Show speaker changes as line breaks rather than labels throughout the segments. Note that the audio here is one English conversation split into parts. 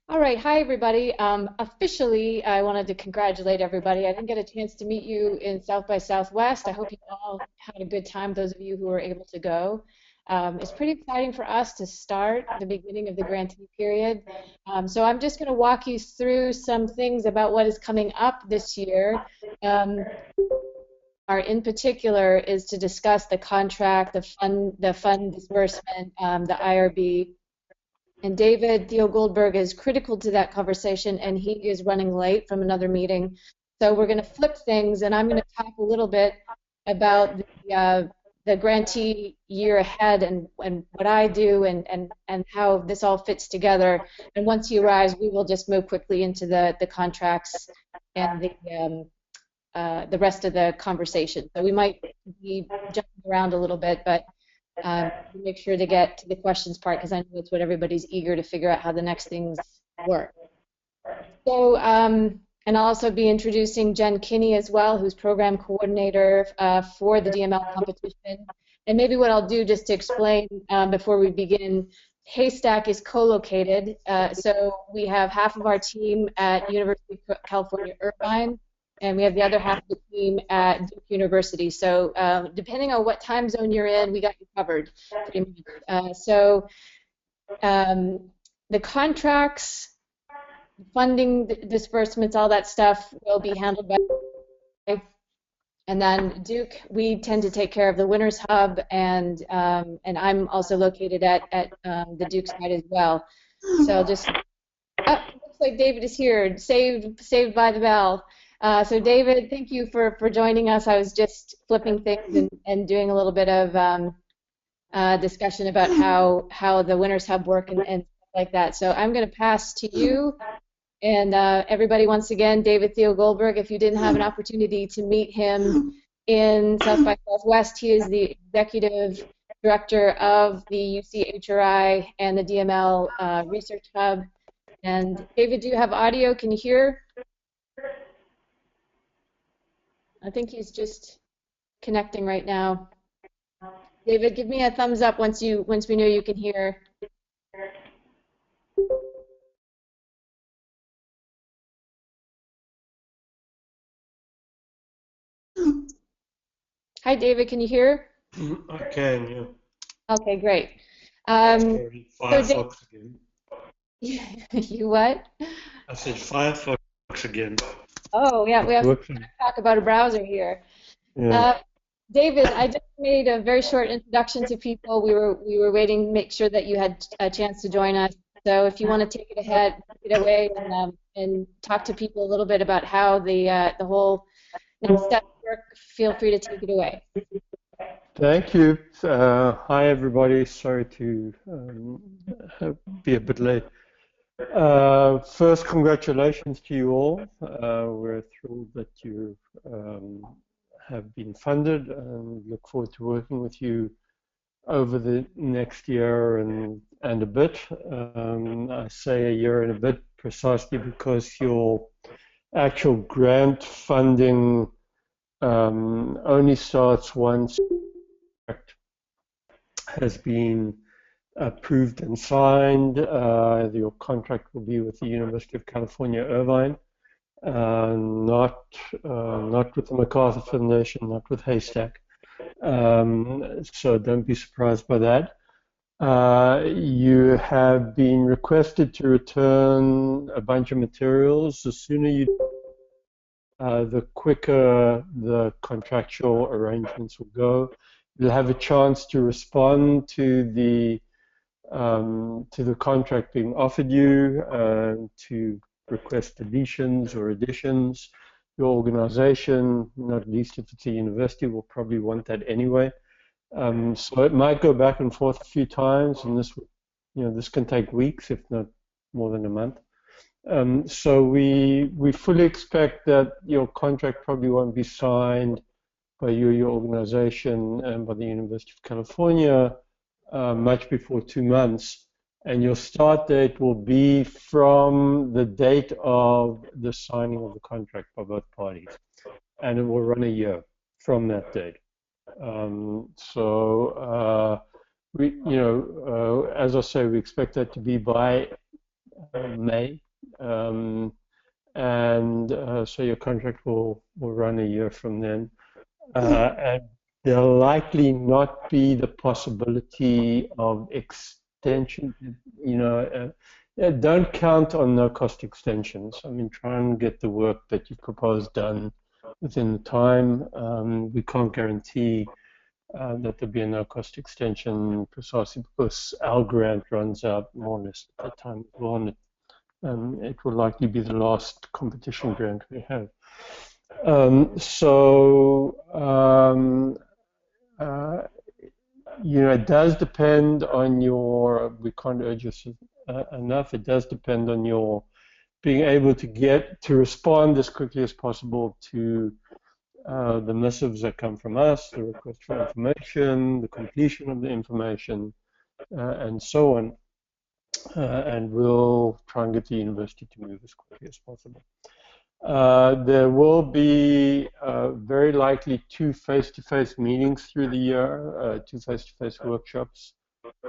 All right, hi everybody. Officially, I wanted to congratulate everybody. I didn't get a chance to meet you in South by Southwest. I hope you all had a good time, those of you who were able to go. It's pretty exciting for us to start the beginning of the grantee period. So I'm just going to walk you through some things about what is coming up this year. Um, our in particular is to discuss the contract, the fund disbursement, the IRB. And David Theo Goldberg is critical to that conversation, and he is running late from another meeting. So we're going to flip things, and I'm going to talk a little bit about the grantee year ahead and what I do and how this all fits together. And once he arrives, we will just move quickly into the contracts and the rest of the conversation. So we might be jumping around a little bit, but make sure to get to the questions part because I know it's what everybody's eager to figure out how the next things work. So, and I'll also be introducing Jen Kinney as well, who's program coordinator for the DML competition. And maybe what I'll do just to explain before we begin, Haystack is co-located. So we have half of our team at University of California, Irvine, and we have the other half of the team at Duke University. So depending on what time zone you're in, we got you covered pretty much. The contracts, funding, disbursements, all that stuff will be handled by. And then Duke, we tend to take care of the Winners Hub, and I'm also located at the Duke side as well. So just looks like David is here, saved by the bell. So David, thank you for joining us. I was just flipping things and doing a little bit of discussion about how the Winners Hub work and stuff like that. So I'm going to pass to you. And everybody, once again, David Theo Goldberg, if you didn't have an opportunity to meet him in South by Southwest, he is the executive director of the UCHRI and the DML Research Hub. And David, do you have audio? Can you hear? I think he's just connecting right now. David, give me a thumbs up once we know you can hear. Hi, David. Can you hear?
I can, yeah.
Okay, great.
Firefox again.
You what?
I said Firefox again.
Oh, yeah, we have to talk about a browser here.
Yeah.
David, I just made a very short introduction to people. We were waiting to make sure that you had a chance to join us. So if you want to take it away, and talk to people a little bit about how the whole next step work, feel free to take it away.
Thank you. Hi, everybody. Sorry to be a bit late. First, congratulations to you all. We're thrilled that you have been funded and look forward to working with you over the next year and a bit. I say a year and a bit precisely because your actual grant funding only starts once has been approved and signed. Your contract will be with the University of California, Irvine, not with the MacArthur Foundation, not with Haystack. So don't be surprised by that. You have been requested to return a bunch of materials. The sooner you the quicker the contractual arrangements will go. You'll have a chance to respond to the contract being offered you, to request deletions or additions. Your organization, not least if it's a university, will probably want that anyway. So it might go back and forth a few times, and this can take weeks, if not more than a month. So we fully expect that your contract probably won't be signed by you, your organization, and by the University of California much before 2 months. And your start date will be from the date of the signing of the contract by both parties. And it will run a year from that date. As I say, we expect that to be by May. So your contract will run a year from then. And there'll likely not be the possibility of extension. Don't count on no-cost extensions. I mean, try and get the work that you propose done within the time. We can't guarantee that there'll be a no-cost extension precisely because our grant runs out more or less at that time as well. It will likely be the last competition grant we have. It does depend on we can't urge this enough, it does depend on your being able to respond as quickly as possible to the missives that come from us, the request for information, the completion of the information, and so on. And we'll try and get the university to move as quickly as possible. There will be very likely 2 face-to-face meetings through the year, 2 face-to-face workshops,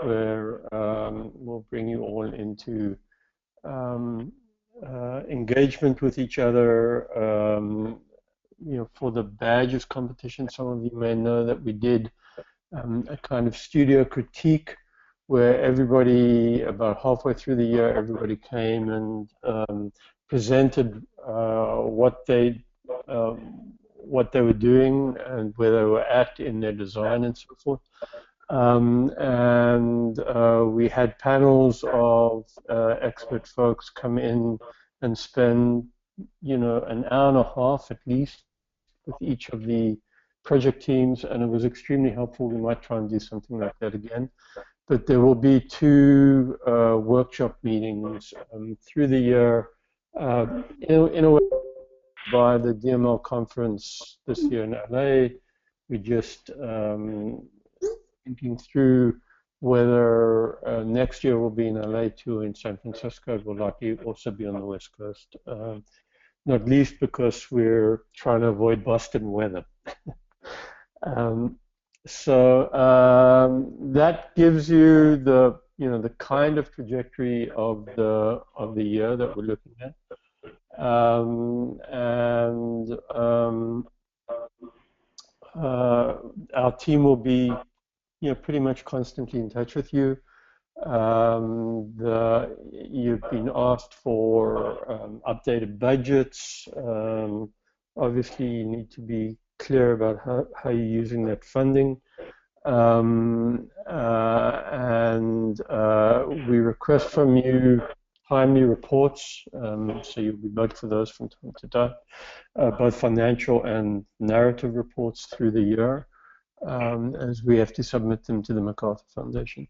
where we'll bring you all into engagement with each other. For the badges competition, some of you may know that we did a kind of studio critique where everybody, about halfway through the year, everybody came and presented what they were doing and where they were at in their design and so forth. We had panels of expert folks come in and spend, an hour and a half at least with each of the project teams, and it was extremely helpful. We might try and do something like that again. But there will be 2 workshop meetings through the year, in a way, by the DML conference this year in LA. We just thinking through whether next year will be in LA too, in San Francisco. It will likely also be on the West Coast, not least because we're trying to avoid Boston weather. That gives you the kind of trajectory of the year that we're looking at. Our team will be pretty much constantly in touch with you. You've been asked for updated budgets. Obviously, you need to be clear about how you're using that funding. We request from you timely reports, so you'll be bugged for those from time to time, both financial and narrative reports through the year, as we have to submit them to the MacArthur Foundation.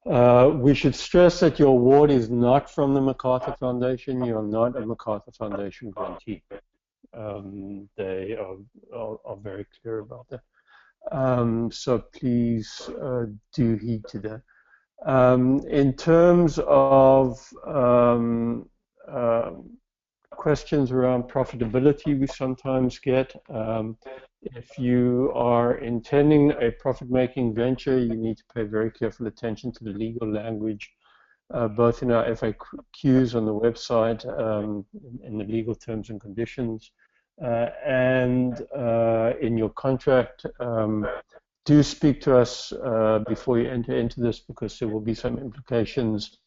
We should stress that your award is not from the MacArthur Foundation. You are not a MacArthur Foundation grantee. They are very clear about that. So please do heed to that. In terms of questions around profitability, we sometimes get. If you are intending a profit-making venture, you need to pay very careful attention to the legal language, both in our FAQs on the website, in the legal terms and conditions, and in your contract. Do speak to us before you enter into this, because there will be some implications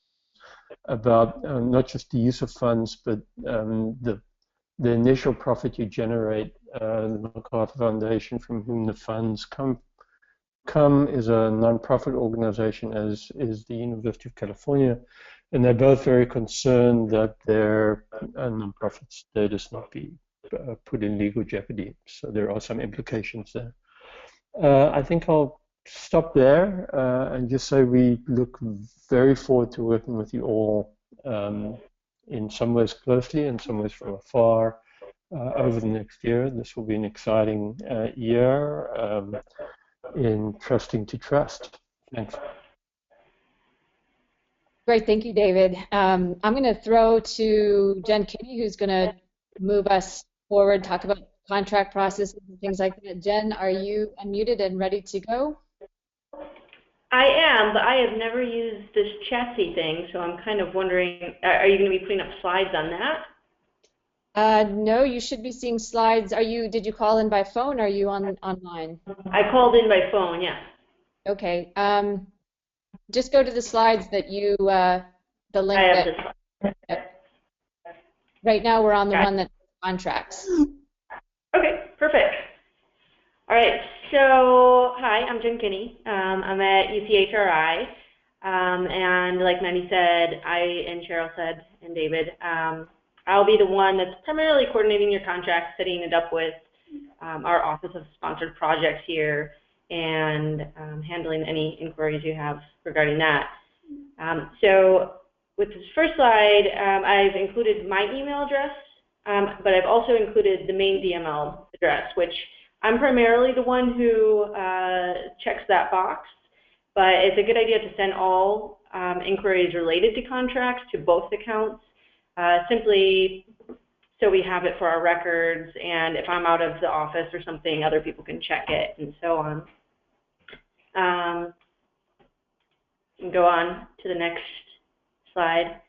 about not just the use of funds, but the initial profit you generate. The MacArthur Foundation, from whom the funds come is a non-profit organization, as is the University of California, and they're both very concerned that their non-profit status not be put in legal jeopardy. So there are some implications there. I think I'll stop there and just say we look very forward to working with you all, in some ways closely, in some ways from afar, over the next year. This will be an exciting year in trusting to trust. Thanks.
Great, thank you, David. I'm going to throw to Jen Kinney, who's going to move us forward, talk about contract processes and things like that. Jen, are you unmuted and ready to go?
I am, but I have never used this chassis thing, so I'm kind of wondering, are you going to be putting up slides on that?
No, you should be seeing slides. Did you call in by phone? Or are you online?
I called in by phone, yes.
Okay. Just go to the slides that the
I
link
have
that,
this.
right now we're on the
Got
one that contracts.
Okay, perfect. All right, so hi, I'm Jen Kinney. I'm at UCHRI, and like Mandy said, and Cheryl said, and David, I'll be the one that's primarily coordinating your contract, setting it up with our Office of Sponsored Projects here, and handling any inquiries you have regarding that. So with this first slide, I've included my email address, but I've also included the main DML address, which I'm primarily the one who checks that box, but it's a good idea to send all inquiries related to contracts to both accounts, simply so we have it for our records, and if I'm out of the office or something, other people can check it, and so on. Go on to the next slide.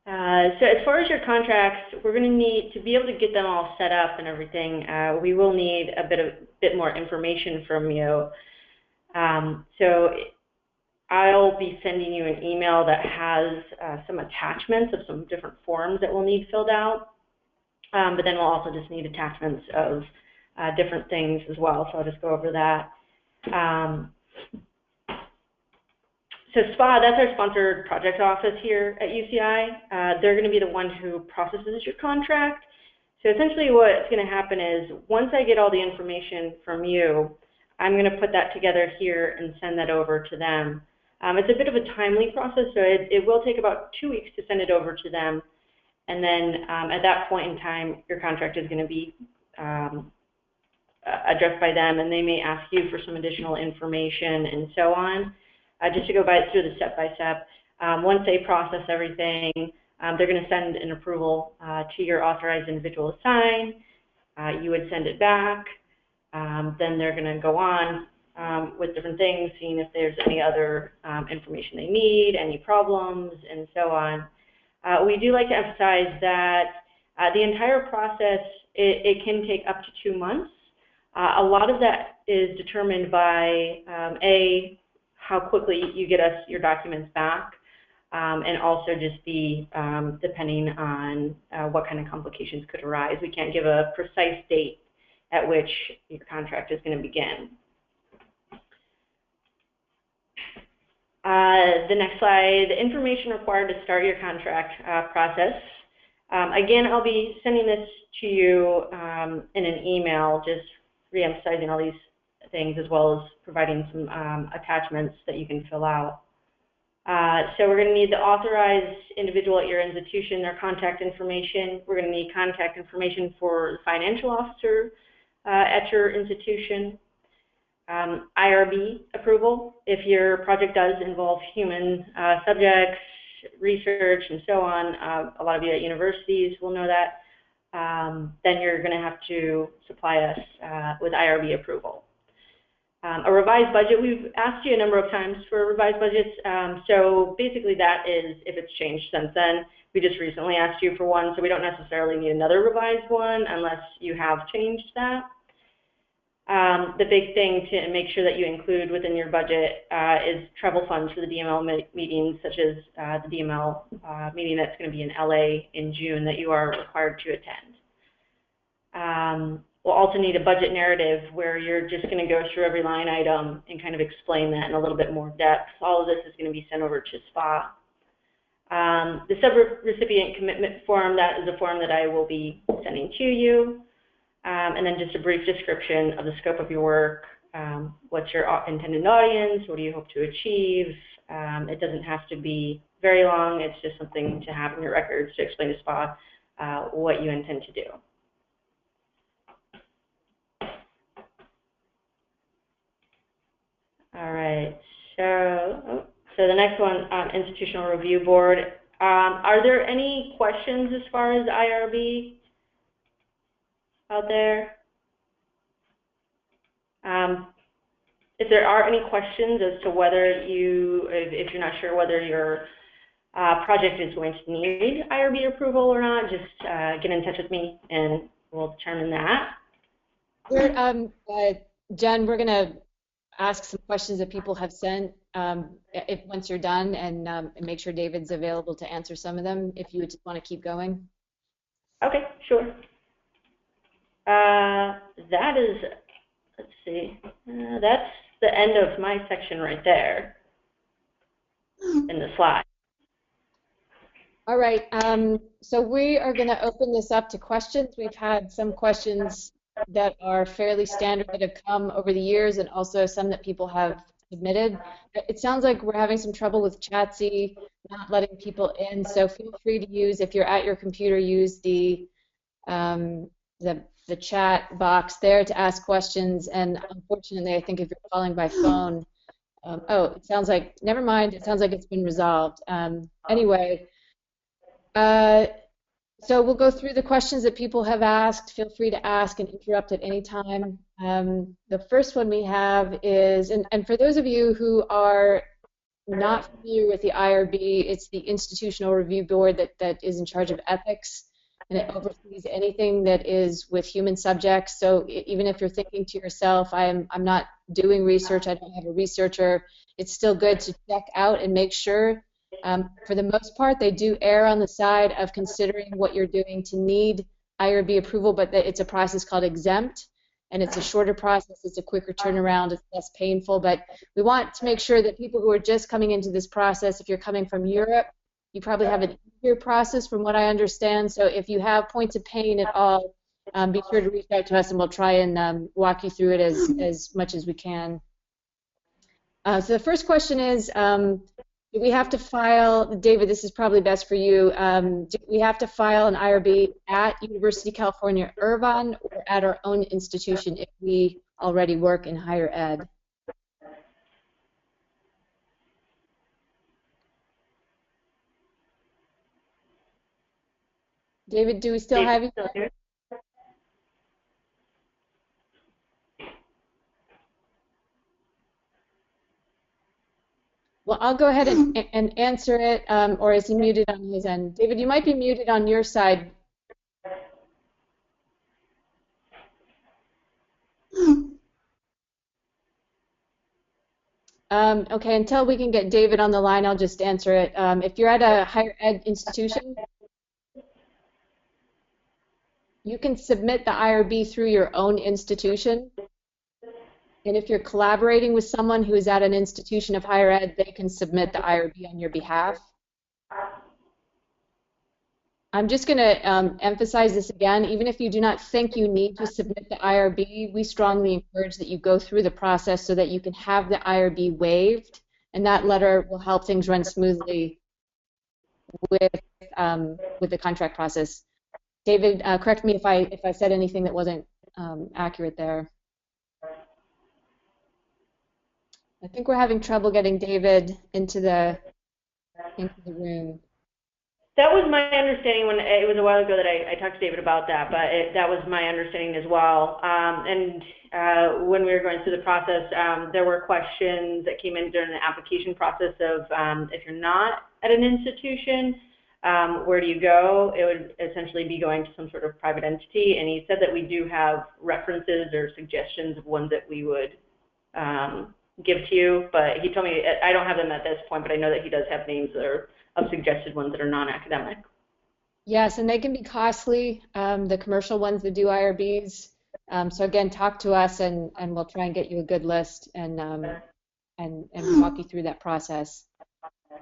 So as far as your contracts, we're going to need to be able to get them all set up and everything. We will need a bit more information from you. So I'll be sending you an email that has some attachments of some different forms that we'll need filled out. But then we'll also just need attachments of different things as well. So I'll just go over that. So SPA, that's our sponsored project office here at UCI. They're going to be the one who processes your contract. So essentially what's going to happen is once I get all the information from you, I'm going to put that together here and send that over to them. It's a bit of a timely process, so it will take about 2 weeks to send it over to them. And then at that point in time, your contract is going to be addressed by them, and they may ask you for some additional information and so on. Just to go through the step-by-step, once they process everything, they're going to send an approval to your authorized individual to sign. You would send it back. Then they're going to go on with different things, seeing if there's any other information they need, any problems, and so on. We do like to emphasize that the entire process, it can take up to 2 months. A lot of that is determined by, how quickly you get us your documents back, and also just depending on what kind of complications could arise. We can't give a precise date at which your contract is going to begin. The next slide, the information required to start your contract process. Again, I'll be sending this to you in an email, just re-emphasizing all these things, as well as providing some attachments that you can fill out. So we're going to need the authorized individual at your institution, their contact information. We're going to need contact information for the financial officer at your institution. IRB approval, if your project does involve human subjects, research, and so on. A lot of you at universities will know that. Then you're going to have to supply us with IRB approval. A revised budget, we've asked you a number of times for revised budgets. So basically that is if it's changed since then. We just recently asked you for one, so we don't necessarily need another revised one unless you have changed that. The big thing to make sure that you include within your budget is travel funds for the DML meetings, such as the DML meeting that's going to be in LA in June that you are required to attend. We'll also need a budget narrative where you're just going to go through every line item and kind of explain that in a little bit more depth. All of this is going to be sent over to SPA. The sub-recipient commitment form, that is a form that I will be sending to you. And then just a brief description of the scope of your work. What's your intended audience? What do you hope to achieve? It doesn't have to be very long. It's just something to have in your records to explain to SPA what you intend to do. All right, so the next one, Institutional Review Board. Are there any questions as far as IRB out there? if there are any questions as to whether if you're not sure whether your project is going to need IRB approval or not, just get in touch with me and we'll determine that.
Jen, we're going to ask some questions that people have sent once you're done, and make sure David's available to answer some of them if you just want to keep going.
Okay, sure. That is, let's see, that's the end of my section right there in the slide.
All right, so we are going to open this up to questions. We've had some questions that are fairly standard that have come over the years, and also some that people have submitted. It sounds like we're having some trouble with Chatzy not letting people in, so feel free to use, if you're at your computer, use the chat box there to ask questions. And unfortunately, I think if you're calling by phone, oh, it sounds like, never mind, it sounds like it's been resolved. Anyway, so we'll go through the questions that people have asked. Feel free to ask and interrupt at any time. The first one we have is, and for those of you who are not familiar with the IRB, it's the Institutional Review Board that is in charge of ethics, and it oversees anything that is with human subjects. So even if you're thinking to yourself, I'm not doing research, I don't have a researcher, it's still good to check out and make sure. For the most part, they do err on the side of considering what you're doing to need IRB approval, but it's a process called exempt, and it's a shorter process, it's a quicker turnaround, it's less painful, but we want to make sure that people who are just coming into this process, if you're coming from Europe, you probably have an easier process from what I understand, so if you have points of pain at all, be sure to reach out to us and we'll try and walk you through it as much as we can. So the first question is, do we have to file, David, this is probably best for you, do we have to file an IRB at University of California, Irvine, or at our own institution if we already work in higher ed? David, do we still have you? Well, I'll go ahead and answer it, or is he muted on his end? David, you might be muted on your side. Okay, until we can get David on the line, I'll just answer it. If you're at a higher ed institution, you can submit the IRB through your own institution. And if you're collaborating with someone who is at an institution of higher ed, they can submit the IRB on your behalf. I'm just going to emphasize this again. Even if you do not think you need to submit the IRB, we strongly encourage that you go through the process so that you can have the IRB waived, and that letter will help things run smoothly with the contract process. David, correct me if I said anything that wasn't accurate there. I think we're having trouble getting David into the room.
That was my understanding when it was a while ago that I talked to David about that, but that was my understanding as well. And when we were going through the process, there were questions that came in during the application process of if you're not at an institution, where do you go? It would essentially be going to some sort of private entity, and he said that we do have references or suggestions of ones that we would give to you, but he told me, I don't have them at this point, but I know that he does have names that are of suggested ones that are non-academic.
Yes, and they can be costly, the commercial ones that do IRBs. So again, talk to us and we'll try and get you a good list and walk you through that process.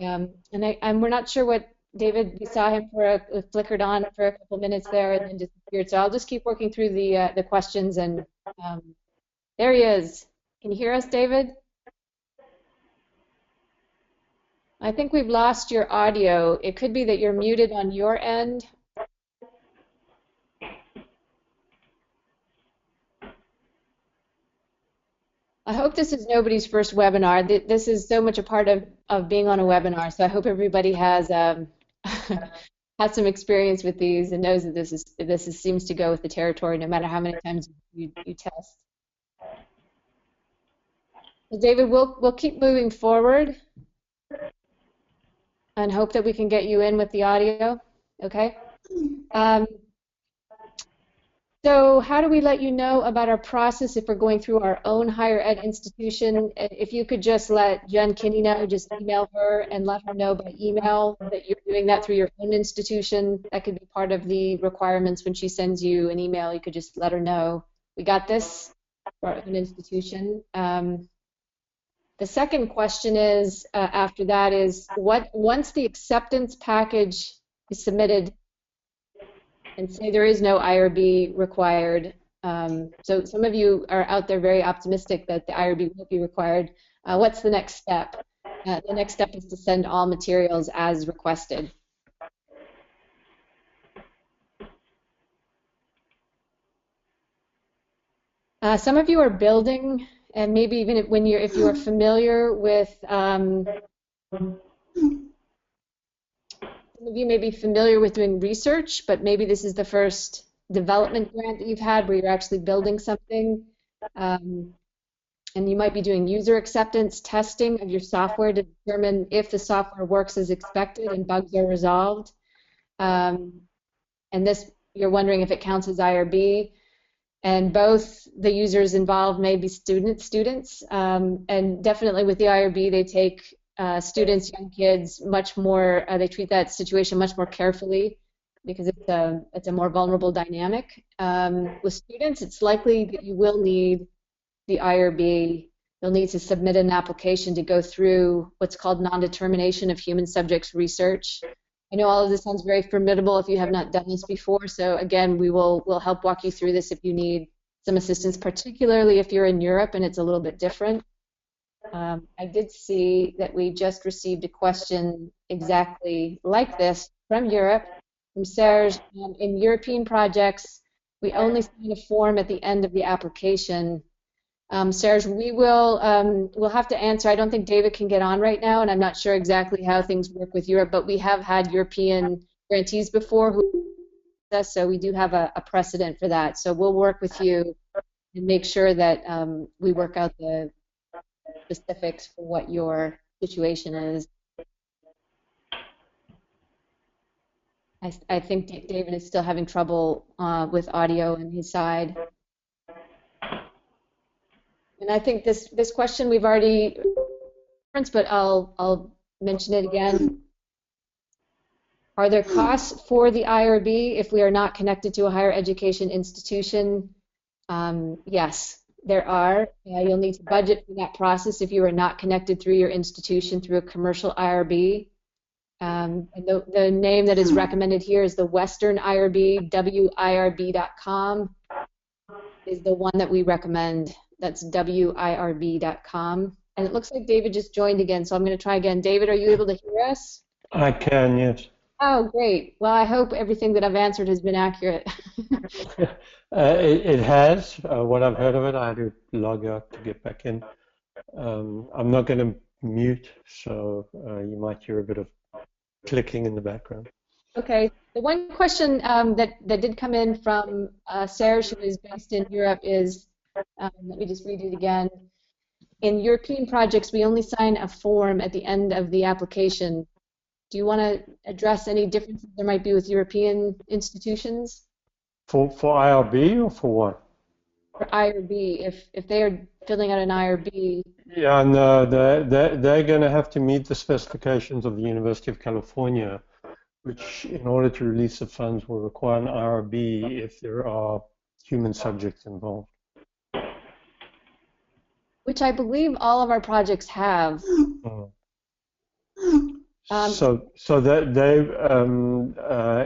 And we're not sure what, David, we saw him flickered on for a couple minutes there and then disappeared. So I'll just keep working through the questions, and there he is. Can you hear us, David? I think we've lost your audio. It could be that you're muted on your end. I hope this is nobody's first webinar. This is so much a part of being on a webinar, so I hope everybody has has some experience with these and knows that this seems to go with the territory no matter how many times you test. Well, David, we'll keep moving forward and hope that we can get you in with the audio. Okay. Um, So how do we let you know about our process if we're going through our own higher ed institution? If you could just let Jen Kinney know, just email her and let her know by email that you're doing that through your own institution. That could be part of the requirements when she sends you an email. You could just let her know, we got this for our own institution. The second question is, after that is, once the acceptance package is submitted, and say there is no IRB required. So some of you are out there very optimistic that the IRB won't be required. What's the next step? The next step is to send all materials as requested. Some of you are building, and maybe even if you are familiar with some of you may be familiar with doing research, but maybe this is the first development grant that you've had where you're actually building something. And you might be doing user acceptance testing of your software to determine if the software works as expected and bugs are resolved. And this, you're wondering if it counts as IRB. And both the users involved may be students. And definitely with the IRB, they take students, young kids, much more, they treat that situation much more carefully because it's a more vulnerable dynamic. With students, it's likely that you will need the IRB. You'll need to submit an application to go through what's called non-determination of human subjects research. I know all of this sounds very formidable if you have not done this before, so again, we'll help walk you through this if you need some assistance, particularly if you're in Europe and it's a little bit different. I did see that we just received a question exactly like this from Europe, from Serge. In European projects, we only sign a form at the end of the application. Serge, we'll have to answer. I don't think David can get on right now, and I'm not sure exactly how things work with Europe, but we have had European grantees before who so we do have a precedent for that. So we'll work with you and make sure that we work out the specifics for what your situation is. I think David is still having trouble with audio on his side. And I think this question we've already referenced, but I'll mention it again. Are there costs for the IRB if we are not connected to a higher education institution? Yes, there are. You'll need to budget for that process if you are not connected through your institution through a commercial IRB. And the name that is recommended here is the Western IRB, WIRB.com is the one that we recommend. That's WIRB.com. And it looks like David just joined again, so I'm going to try again. David, are you able to hear us?
I can, yes.
Oh, great. Well, I hope everything that I've answered has been accurate.
It has. What I've heard of it, I had to log out to get back in. I'm not going to mute, so you might hear a bit of clicking in the background.
Okay. The one question that did come in from Serge, who is based in Europe, is, let me just read it again. In European projects, we only sign a form at the end of the application. Do you want to address any differences there might be with European institutions?
For IRB or for what?
For IRB, if they are filling out an IRB.
Yeah, no, they're going to have to meet the specifications of the University of California, which in order to release the funds will require an IRB if there are human subjects involved.
Which I believe all of our projects have.
So that they,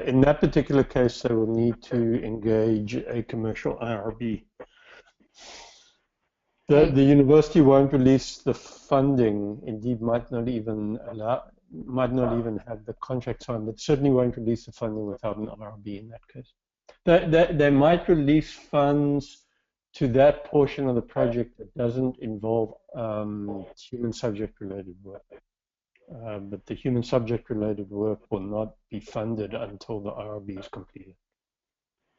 in that particular case, they will need to engage a commercial IRB. The university won't release the funding. Indeed, might not even have the contract signed, but certainly won't release the funding without an IRB in that case. They might release funds to that portion of the project that doesn't involve human subject related work. But the human subject related work will not be funded until the IRB is completed.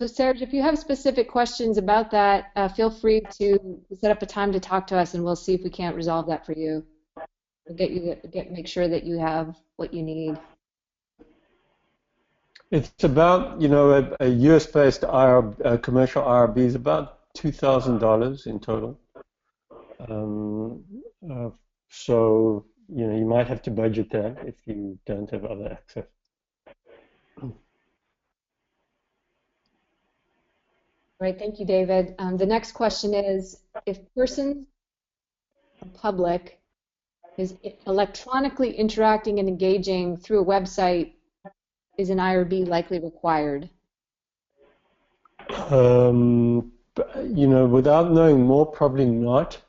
So Serge, if you have specific questions about that, feel free to set up a time to talk to us, and we'll see if we can't resolve that for you. We'll make sure that you have what you need.
It's about, a US-based commercial IRB is about $2,000 in total. Um, uh, so, you might have to budget that if you don't have other access.
Right, thank you, David. The next question is, if persons or public is electronically interacting and engaging through a website, is an IRB likely required?
Without knowing more, probably not.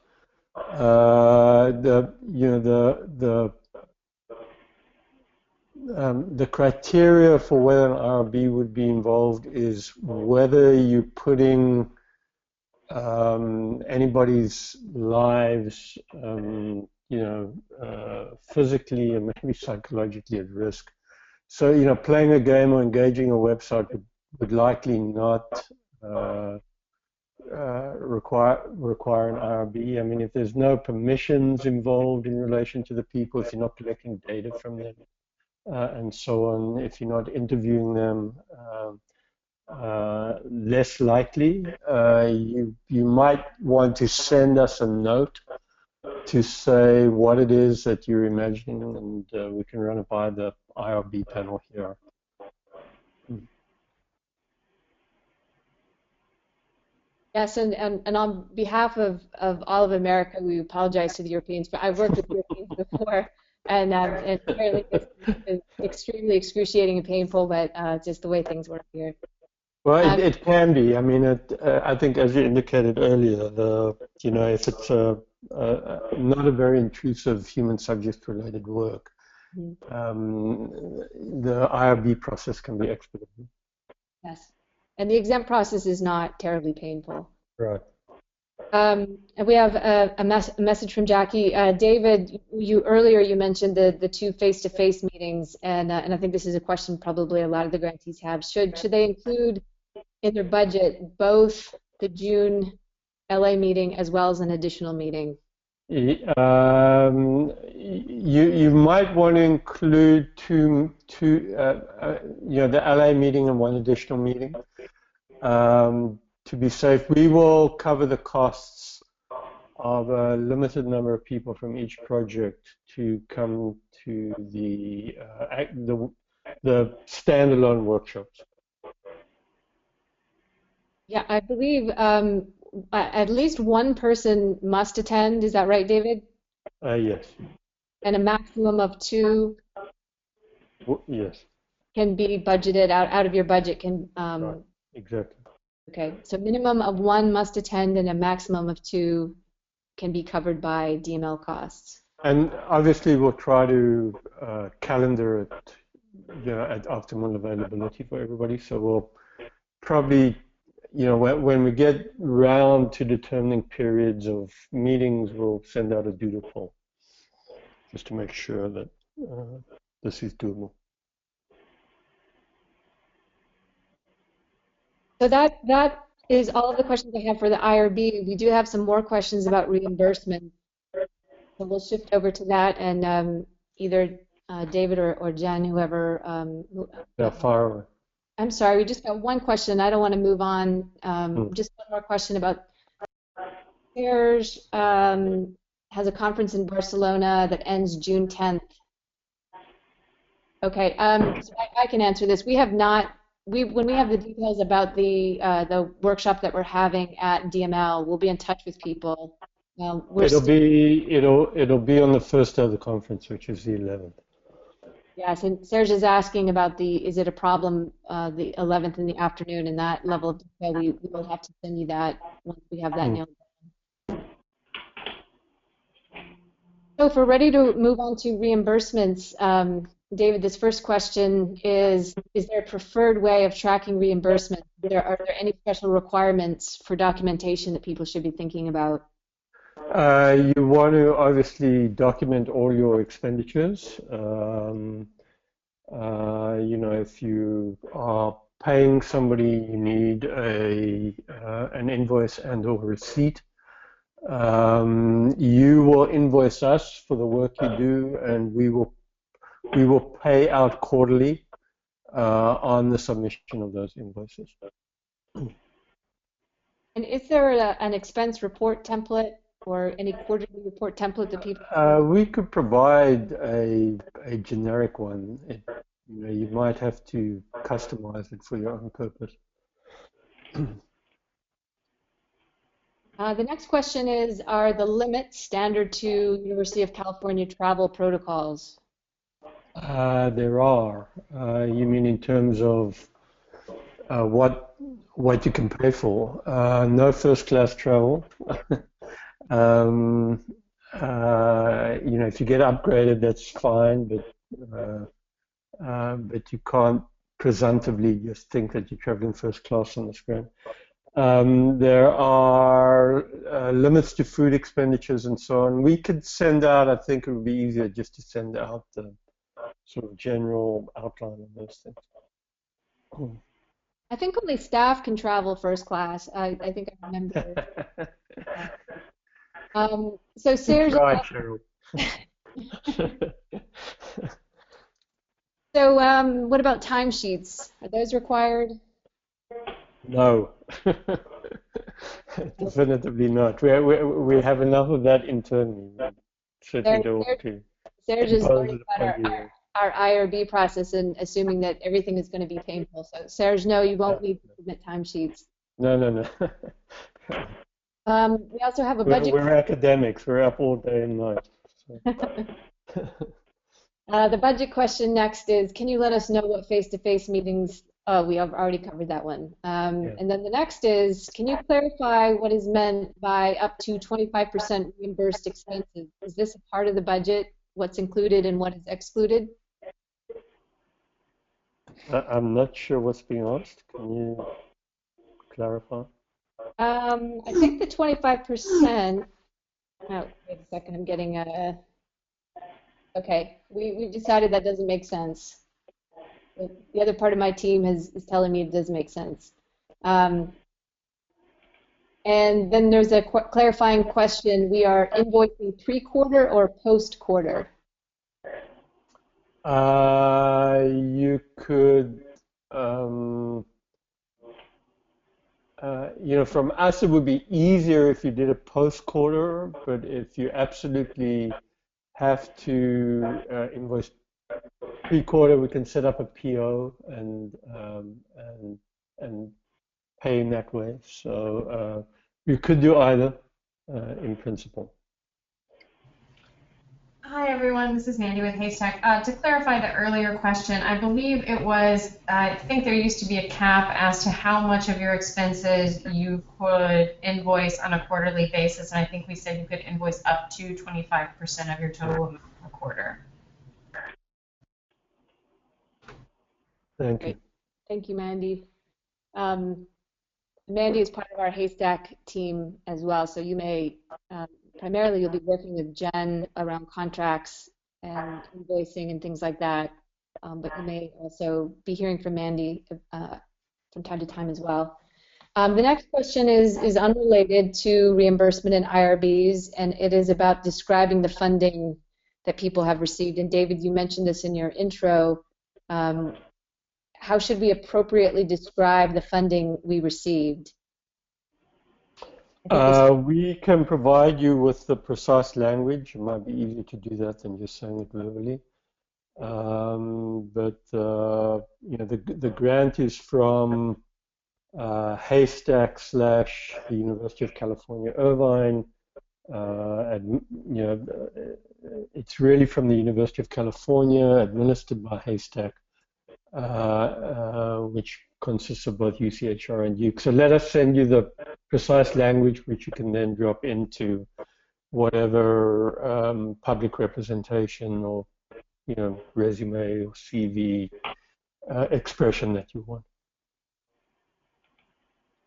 The criteria for whether an IRB would be involved is whether you're putting anybody's lives, physically and maybe psychologically at risk. So, playing a game or engaging a website would likely not require an IRB. I mean, if there's no permissions involved in relation to the people, if you're not collecting data from them, and so on, if you're not interviewing them, less likely. You might want to send us a note to say what it is that you're imagining, and we can run it by the IRB panel here.
Yes, and on behalf of all of America, we apologize to the Europeans, but I've worked with Europeans before, and apparently it's extremely excruciating and painful, but just the way things work here.
Well, it can be. I mean, I think, as you indicated earlier, if it's not a very intrusive human subject-related work, the IRB process can be expedited.
Yes, and the exempt process is not terribly painful.
Right.
And we have a message from Jackie. David, earlier you mentioned the two face-to-face meetings, and I think this is a question probably a lot of the grantees have. Should they include in their budget both the June LA meeting as well as an additional meeting?
You might want to include the LA meeting and one additional meeting. To be safe, we will cover the costs of a limited number of people from each project to come to the standalone workshops.
Yeah, I believe at least one person must attend. Is that right, David?
Yes.
And a maximum of two.
Yes.
Can be budgeted out of your budget.
Right. Exactly.
Okay, so minimum of one must attend and a maximum of two can be covered by DML costs.
And obviously we'll try to calendar it at optimal availability for everybody. So we'll probably, when we get round to determining periods of meetings, we'll send out a doodle poll just to make sure that this is doable.
So that is all of the questions I have for the IRB. We do have some more questions about reimbursement. So we'll shift over to that, and either David or Jen, whoever.
Fire away.
I'm sorry, we just got one question. I don't want to move on. Just one more question about Serge has a conference in Barcelona that ends June 10th. Okay, so I can answer this. We have not. When we have the details about the workshop that we're having at DML, we'll be in touch with people. It'll
be on the first day of the conference, which is the 11th.
Yes, and Serge is asking about is it a problem the 11th in the afternoon, and that level of detail. We will have to send you that once we have that nailed down. So if we're ready to move on to reimbursements, David, this first question is there a preferred way of tracking reimbursement? Are there any special requirements for documentation that people should be thinking about?
You want to obviously document all your expenditures. If you are paying somebody, you need an invoice and or receipt. You will invoice us for the work you do, and we will pay out quarterly on the submission of those invoices.
And is there an expense report template or any quarterly report template that people?
We could provide a generic one. You might have to customize it for your own purpose.
The next question is, are the limits standard to University of California travel protocols?
There are. You mean in terms of what you can pay for? No first class travel. If you get upgraded, that's fine, but you can't presumptively just think that you're traveling first class on this ground. There are limits to food expenditures and so on. We could send out, I think it would be easier just to send out the sort of general outline of those things.
I think only staff can travel first class. I think I remember. So Serge, so what about timesheets? Are those required?
No, definitively not. We have enough of that internally. Certainly don't want to.
Serge is learning about our IRB process and assuming that everything is going to be painful. So Serge, no, you won't need to submit timesheets.
No.
We also have a budget.
We're academics. We're up all day and night. So.
The budget question next is, can you let us know what face-to-face meetings? Oh, we have already covered that one. And then the next is, can you clarify what is meant by up to 25% reimbursed expenses? Is this a part of the budget? What's included and what is excluded?
I'm not sure what's being asked. Can you clarify?
I think the 25%. Oh, wait a second. I'm getting a. Okay, we decided that doesn't make sense. The other part of my team is telling me it does make sense. And then there's a clarifying question. We are invoicing pre-quarter or post-quarter?
You could, from us it would be easier if you did a post-quarter, but if you absolutely have to invoice pre-quarter, we can set up a PO and pay in that way. So you could do either in principle.
Hi everyone, this is Mandy with Haystack. To clarify the earlier question, I believe it was, I think there used to be a cap as to how much of your expenses you could invoice on a quarterly basis, and I think we said you could invoice up to 25% of your total amount per quarter.
Thank you.
Great. Thank you, Mandy. Mandy is part of our Haystack team as well, so you may, primarily you'll be working with Jen around contracts and invoicing and things like that, but you may also be hearing from Mandy from time to time as well. The next question is unrelated to reimbursement and IRBs, and it is about describing the funding that people have received. And David, you mentioned this in your intro. How should we appropriately describe the funding we received?
We can provide you with the precise language. It might be easier to do that than just saying it verbally. The grant is from Haystack / the University of California, Irvine. It's really from the University of California, administered by Haystack. Which consists of both UCHR and Duke. So let us send you the precise language, which you can then drop into whatever public representation or resume or CV expression that you want.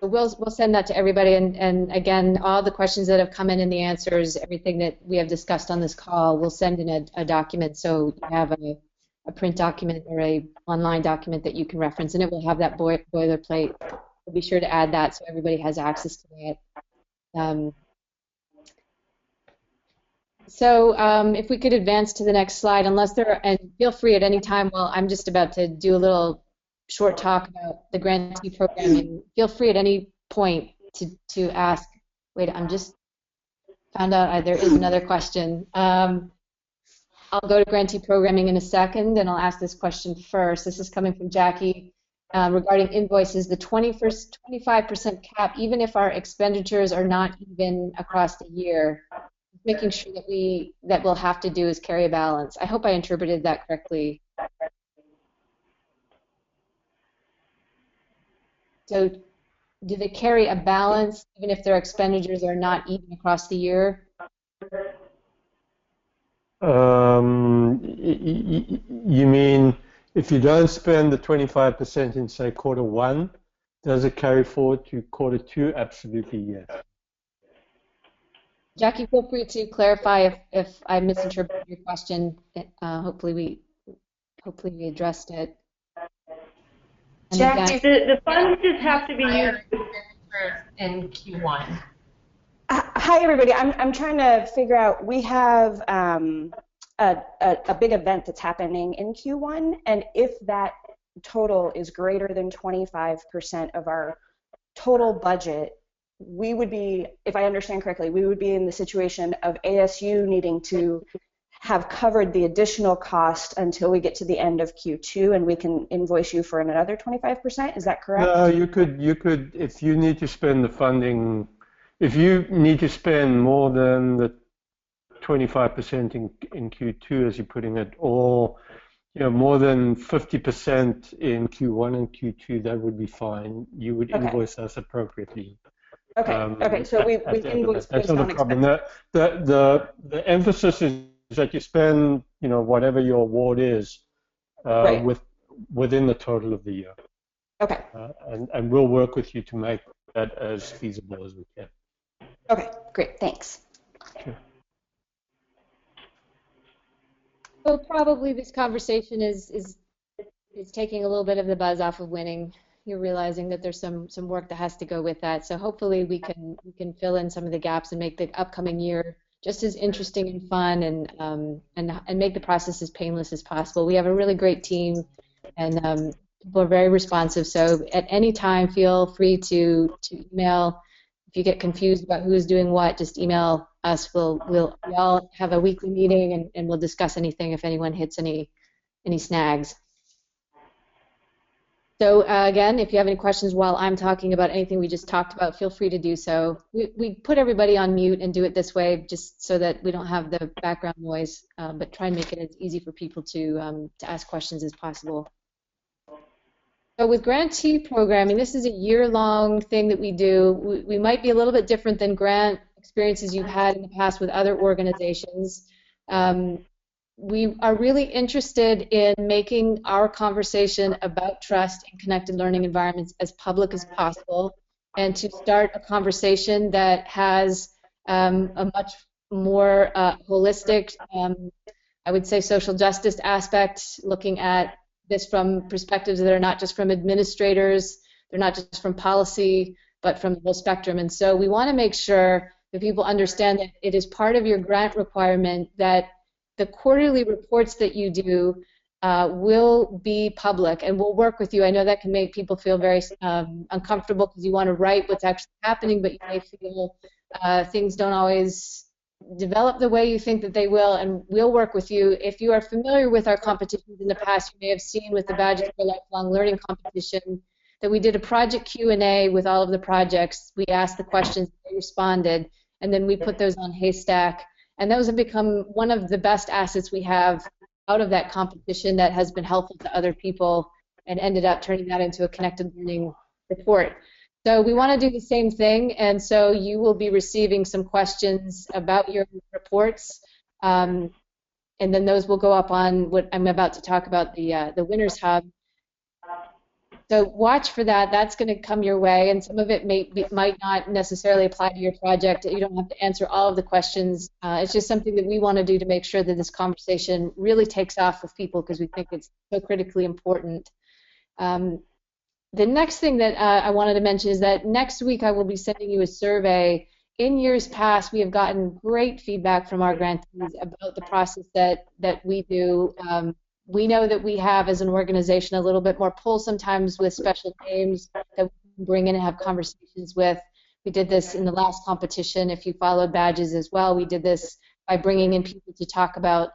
So we'll send that to everybody, and again, all the questions that have come in and the answers, everything that we have discussed on this call, we'll send in a document so you have a print document or a online document that you can reference, and it will have that boilerplate. We'll be sure to add that so everybody has access to that. If we could advance to the next slide, unless there are, and feel free at any time while I'm just about to do a little short talk about the grantee programming, feel free at any point to ask. Wait, I'm just found out there is another question. I'll go to grantee programming in a second, and I'll ask this question first. This is coming from Jackie regarding invoices. The 25% cap, even if our expenditures are not even across the year, making sure that we'll have to do is carry a balance. I hope I interpreted that correctly. So, do they carry a balance even if their expenditures are not even across the year?
You mean if you don't spend the 25% in, say, quarter one, does it carry forward to quarter two? Absolutely, yes.
Jackie, feel free to clarify if I misinterpreted your question. Hopefully we addressed it. And
Jackie,
again,
The funds just have to be used
in Q1.
Hi, everybody. I'm trying to figure out, we have a big event that's happening in Q1, and if that total is greater than 25% of our total budget, we would be, if I understand correctly, we would be in the situation of ASU needing to have covered the additional cost until we get to the end of Q2, and we can invoice you for another 25%. Is that correct?
No, you could, if you need to spend the funding, if you need to spend more than the 25% in Q2, as you're putting it, or more than 50% in Q1 and Q2, that would be fine. You would invoice us appropriately.
Okay. Okay. So we invoice
that's
based
not
on
a problem.
expenses.
The emphasis is that you spend whatever your award is
Right.
within the total of the year.
Okay.
And we'll work with you to make that as feasible as we can.
Okay. Great. Thanks.
Sure.
so probably this conversation is taking a little bit of the buzz off of winning. You're realizing that there's some work that has to go with that. So hopefully we can fill in some of the gaps and make the upcoming year just as interesting and fun, and make the process as painless as possible. We have a really great team, and people are very responsive. So at any time, feel free to email. If you get confused about who's doing what, just email us. We all have a weekly meeting, and we'll discuss anything if anyone hits any snags. So again, if you have any questions while I'm talking about anything we just talked about, feel free to do so. We put everybody on mute and do it this way just so that we don't have the background noise, but try and make it as easy for people to ask questions as possible. So with grantee programming, this is a year-long thing that we do. We might be a little bit different than grant experiences you've had in the past with other organizations. We are really interested in making our conversation about trust in connected learning environments as public as possible, and to start a conversation that has a much more holistic, I would say, social justice aspect, looking at this from perspectives that are not just from administrators, they're not just from policy, but from the whole spectrum. And so we want to make sure that people understand that it is part of your grant requirement that the quarterly reports that you do will be public, and we'll work with you. I know that can make people feel very uncomfortable because you want to write what's actually happening, but you may feel things don't always develop the way you think that they will, and we'll work with you. If you are familiar with our competitions in the past, you may have seen with the Badges for Lifelong Learning competition that we did a project Q&A with all of the projects. We asked the questions, they responded, and then we put those on Haystack. And those have become one of the best assets we have out of that competition that has been helpful to other people and ended up turning that into a connected learning report. So we want to do the same thing, and so you will be receiving some questions about your reports, and then those will go up on what I'm about to talk about, the Winners Hub. So watch for that. That's going to come your way, and some of it might not necessarily apply to your project. You don't have to answer all of the questions. It's just something that we want to do to make sure that this conversation really takes off with people because we think it's so critically important. The next thing that I wanted to mention is that next week I will be sending you a survey. In years past, we have gotten great feedback from our grantees about the process that we do. We know that we have, as an organization, a little bit more pull sometimes with special names that we can bring in and have conversations with. We did this in the last competition. If you followed badges as well, we did this by bringing in people to talk about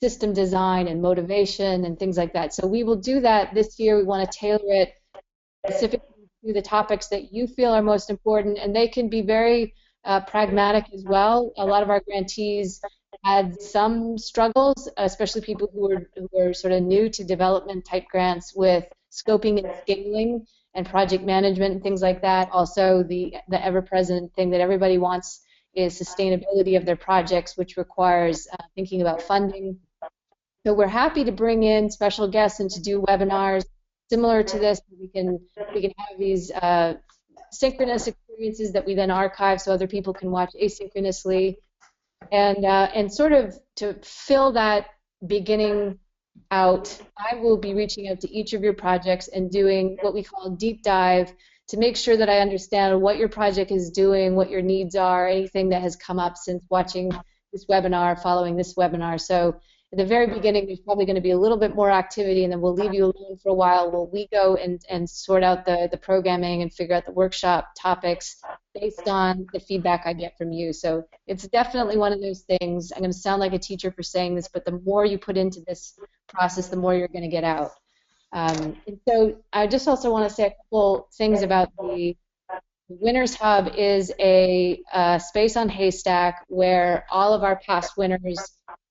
system design and motivation and things like that. So we will do that this year. We want to tailor it specifically to the topics that you feel are most important, and they can be very pragmatic as well. A lot of our grantees had some struggles, especially people who are sort of new to development type grants with scoping and scaling and project management and things like that. Also, the ever-present thing that everybody wants is sustainability of their projects, which requires thinking about funding. So we're happy to bring in special guests and to do webinars similar to this. We can have these synchronous experiences that we then archive so other people can watch asynchronously. And sort of to fill that beginning out, I will be reaching out to each of your projects and doing what we call deep dive to make sure that I understand what your project is doing, what your needs are, anything that has come up since watching this webinar, following this webinar. So at the very beginning, there's probably going to be a little bit more activity, and then we'll leave you alone for a while while we go and sort out the programming and figure out the workshop topics based on the feedback I get from you. So it's definitely one of those things. I'm going to sound like a teacher for saying this, but the more you put into this process, the more you're going to get out. And so I just also want to say a couple things about the Winners Hub is a space on Haystack where all of our past winners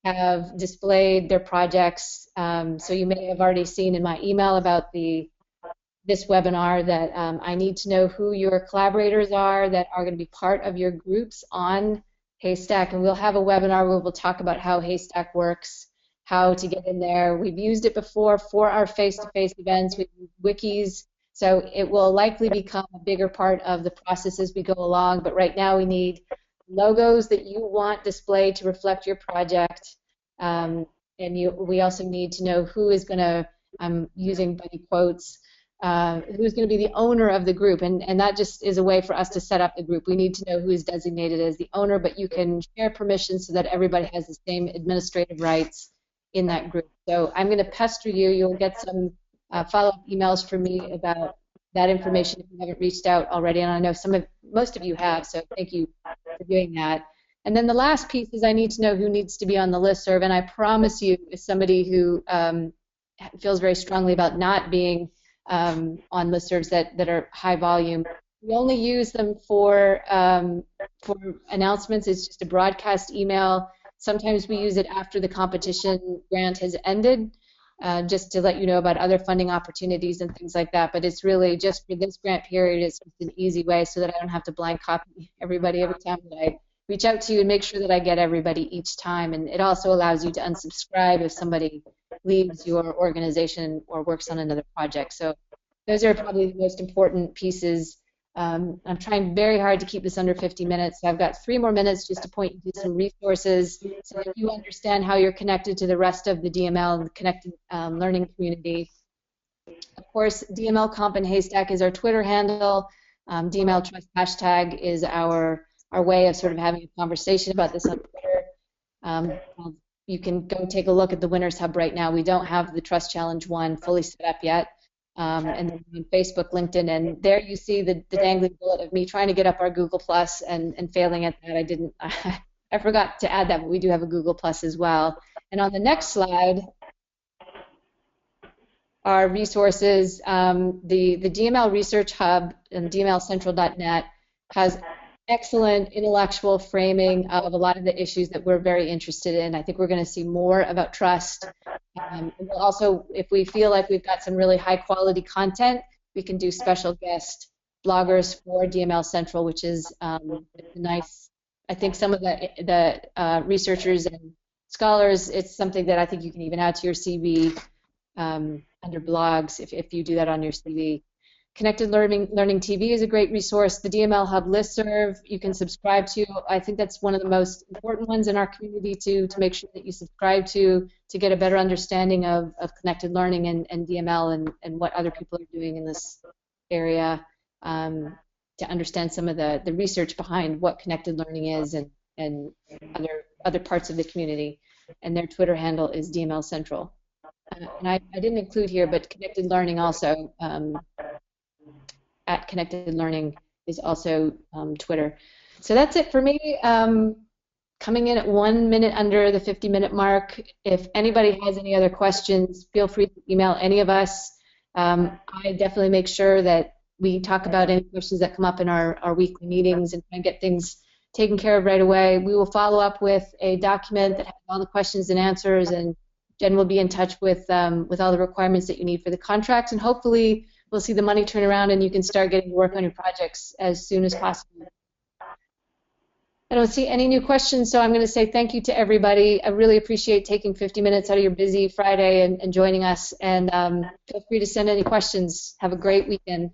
have displayed their projects. So you may have already seen in my email about this webinar that I need to know who your collaborators are that are going to be part of your groups on Haystack. And we'll have a webinar where we'll talk about how Haystack works, how to get in there. We've used it before for our face-to-face events with wikis. So it will likely become a bigger part of the process as we go along. But right now we need logos that you want displayed to reflect your project. And we also need to know who is going to, I'm using bunny quotes, who's going to be the owner of the group. And that just is a way for us to set up the group. We need to know who is designated as the owner, but you can share permissions so that everybody has the same administrative rights in that group. So I'm going to pester you. You'll get some follow-up emails from me about that information if you haven't reached out already, and I know most of you have, so thank you for doing that. And then the last piece is I need to know who needs to be on the listserv, and I promise you, as somebody who feels very strongly about not being on listservs that are high volume, we only use them for announcements. It's just a broadcast email. Sometimes we use it after the competition grant has ended, just to let you know about other funding opportunities and things like that. But it's really just for this grant period. It's just an easy way so that I don't have to blank copy everybody every time that I reach out to you and make sure that I get everybody each time. And it also allows you to unsubscribe if somebody leaves your organization or works on another project. So those are probably the most important pieces. I'm trying very hard to keep this under 50 minutes. So I've got 3 more minutes just to point you to some resources so that you understand how you're connected to the rest of the DML and the connected learning community. Of course, DML Comp and Haystack is our Twitter handle. DML Trust hashtag is our way of sort of having a conversation about this on Twitter. You can go take a look at the Winners Hub right now. We don't have the Trust Challenge one fully set up yet. And then on Facebook, LinkedIn, and there you see the dangling bullet of me trying to get up our Google Plus and failing at that. I forgot to add that, but we do have a Google Plus as well. And on the next slide are resources. The DML Research Hub and DMLcentral.net has excellent intellectual framing of a lot of the issues that we're very interested in. I think we're going to see more about trust. And we'll also, if we feel like we've got some really high quality content, we can do special guest bloggers for DML Central, which is nice. I think some of the researchers and scholars, it's something that I think you can even add to your CV. under blogs if you do that on your CV. Connected Learning TV is a great resource. The DML Hub listserv you can subscribe to. I think that's one of the most important ones in our community to make sure that you subscribe to get a better understanding of connected learning and DML and what other people are doing in this area, to understand some of the research behind what connected learning is and other parts of the community. And their Twitter handle is DML Central. And I didn't include here, but Connected Learning also, at Connected Learning is also Twitter. So that's it for me. Coming in at 1 minute under the 50-minute mark. If anybody has any other questions, feel free to email any of us. I definitely make sure that we talk about any questions that come up in our weekly meetings and try and get things taken care of right away. We will follow up with a document that has all the questions and answers, and Jen will be in touch with all the requirements that you need for the contracts, and hopefully we'll see the money turn around and you can start getting to work on your projects as soon as possible. I don't see any new questions, so I'm going to say thank you to everybody. I really appreciate taking 50 minutes out of your busy Friday and joining us, and feel free to send any questions. Have a great weekend.